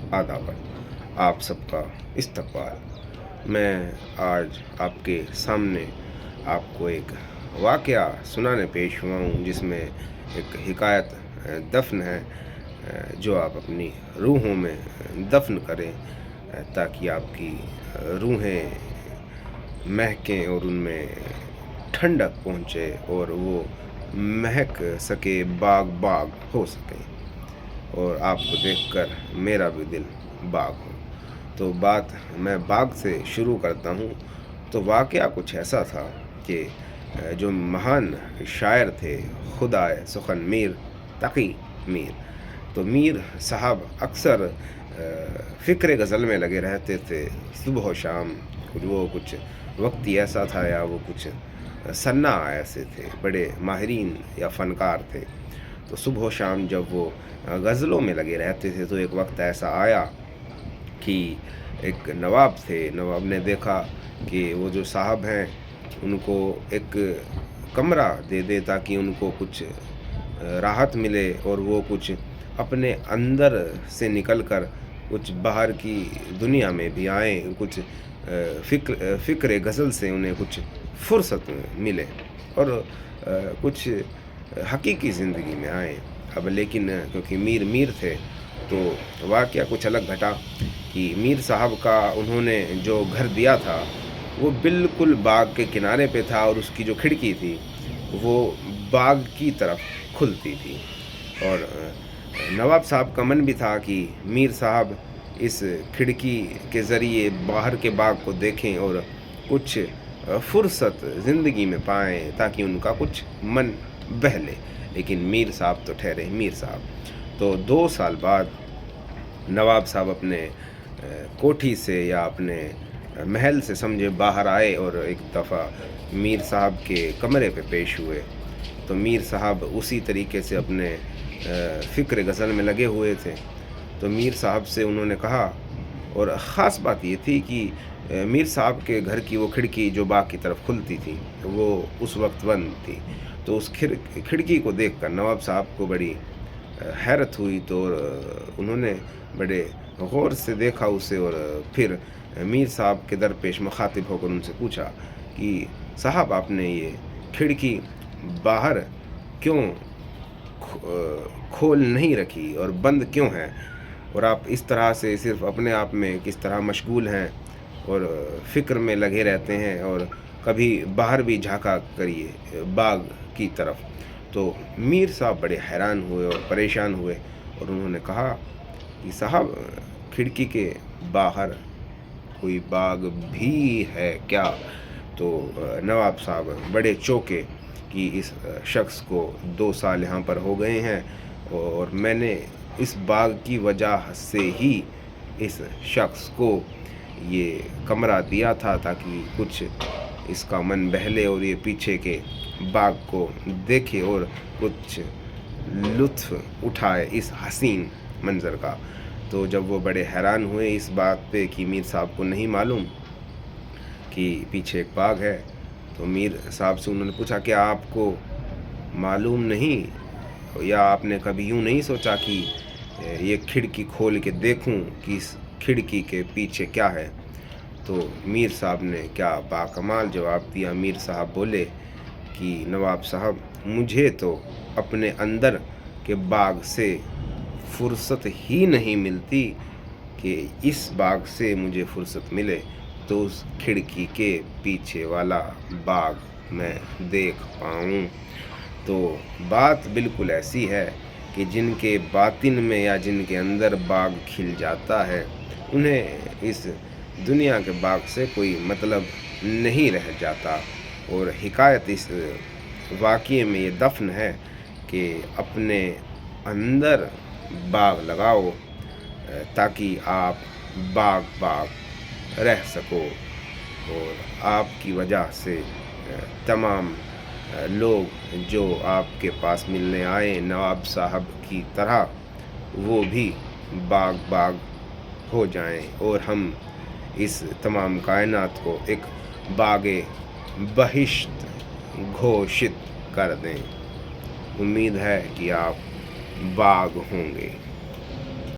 आदाब, आप सबका इस्तकबाल। मैं आज आपके सामने आपको एक वाक़या सुनाने पेश हुआ हूँ, जिसमें एक हिकायत दफ़न है, जो आप अपनी रूहों में दफ़न करें, ताकि आपकी रूहें महकें और उनमें ठंडक पहुँचे और वो महक सके, बाग बाग हो सके और आपको देखकर मेरा भी दिल बाग हो। तो मैं बाग से शुरू करता हूँ। तो वाक़या कुछ ऐसा था कि जो महान शायर थे, खुदाए सुखन मीर तकी मीर, तो मीर साहब अक्सर फ़िक्र गज़ल में लगे रहते थे सुबह व शाम। कुछ वक्त ही ऐसा था, या वो कुछ सन्ना ऐसे थे, बड़े माहिरीन या फ़नकार थे। तो सुबह व शाम जब वो गज़लों में लगे रहते थे, तो एक वक्त ऐसा आया कि एक नवाब थे। नवाब ने देखा कि वो जो साहब हैं, उनको एक कमरा दे दे ताकि उनको कुछ राहत मिले और वो कुछ अपने अंदर से निकल कर कुछ बाहर की दुनिया में भी आएँ, कुछ फ़िक्र गज़ल से उन्हें कुछ फुर्सत मिले और कुछ हकीकी ज़िंदगी में आए। अब लेकिन क्योंकि मीर थे, तो वाक़या कुछ अलग घटा कि मीर साहब का उन्होंने जो घर दिया था, वो बिल्कुल बाग के किनारे पे था और उसकी जो खिड़की थी, वो बाग की तरफ खुलती थी। और नवाब साहब का मन भी था कि मीर साहब इस खिड़की के ज़रिए बाहर के बाग को देखें और कुछ फुर्सत ज़िंदगी में पाएँ, ताकि उनका कुछ मन बहले। लेकिन मीर साहब तो ठहरे मीर साहब। तो 2 साल बाद नवाब साहब अपने कोठी से या अपने महल से समझे बाहर आए और एक दफ़ा मीर साहब के कमरे पे पेश हुए। तो मीर साहब उसी तरीके से अपने फ़िक्र गज़ल में लगे हुए थे। तो मीर साहब से उन्होंने कहा, और ख़ास बात ये थी कि मीर साहब के घर की वो खिड़की जो बाग की तरफ खुलती थी, वो उस वक्त बंद थी। तो उस खिड़की को देखकर नवाब साहब को बड़ी हैरत हुई। तो उन्होंने बड़े गौर से देखा उसे और फिर मीर साहब के दरपेश मुखातिब होकर उनसे पूछा कि साहब, आपने ये खिड़की बाहर क्यों खोल नहीं रखी और बंद क्यों है, और आप इस तरह से सिर्फ़ अपने आप में किस तरह मशगूल हैं और फ़िक्र में लगे रहते हैं, और कभी बाहर भी झांका करिए बाग की तरफ। तो मीर साहब बड़े हैरान हुए और परेशान हुए और उन्होंने कहा कि साहब, खिड़की के बाहर कोई बाग भी है क्या? तो नवाब साहब बड़े चौंके कि इस शख्स को 2 साल यहाँ पर हो गए हैं और मैंने इस बाग की वजह से ही इस शख्स को ये कमरा दिया था, ताकि कुछ इसका मन बहले और ये पीछे के बाग को देखे और कुछ लुत्फ़ उठाए इस हसीन मंज़र का। तो जब वो बड़े हैरान हुए इस बात पे कि मीर साहब को नहीं मालूम कि पीछे एक बाग है, तो मीर साहब से उन्होंने पूछा, क्या आपको मालूम नहीं, या आपने कभी यूँ नहीं सोचा कि ये खिड़की खोल के देखूं कि इस खिड़की के पीछे क्या है? तो मीर साहब ने क्या बाकमाल जवाब दिया। मीर साहब बोले कि नवाब साहब, मुझे तो अपने अंदर के बाग से फुर्सत ही नहीं मिलती कि इस बाग से मुझे फुर्सत मिले तो उस खिड़की के पीछे वाला बाग मैं देख पाऊँ। तो बात बिल्कुल ऐसी है कि जिनके बातिन में या जिनके अंदर बाग खिल जाता है, उन्हें इस दुनिया के बाग से कोई मतलब नहीं रह जाता। और हिकायत इस वाक़ये में ये दफ़न है कि अपने अंदर बाग लगाओ, ताकि आप बाग बाग रह सको और आपकी वजह से तमाम लोग जो आपके पास मिलने आए नवाब साहब की तरह, वो भी बाग बाग हो जाएं और हम इस तमाम कायनात को एक बागे बहिश्त घोषित कर दें। उम्मीद है कि आप बाग होंगे।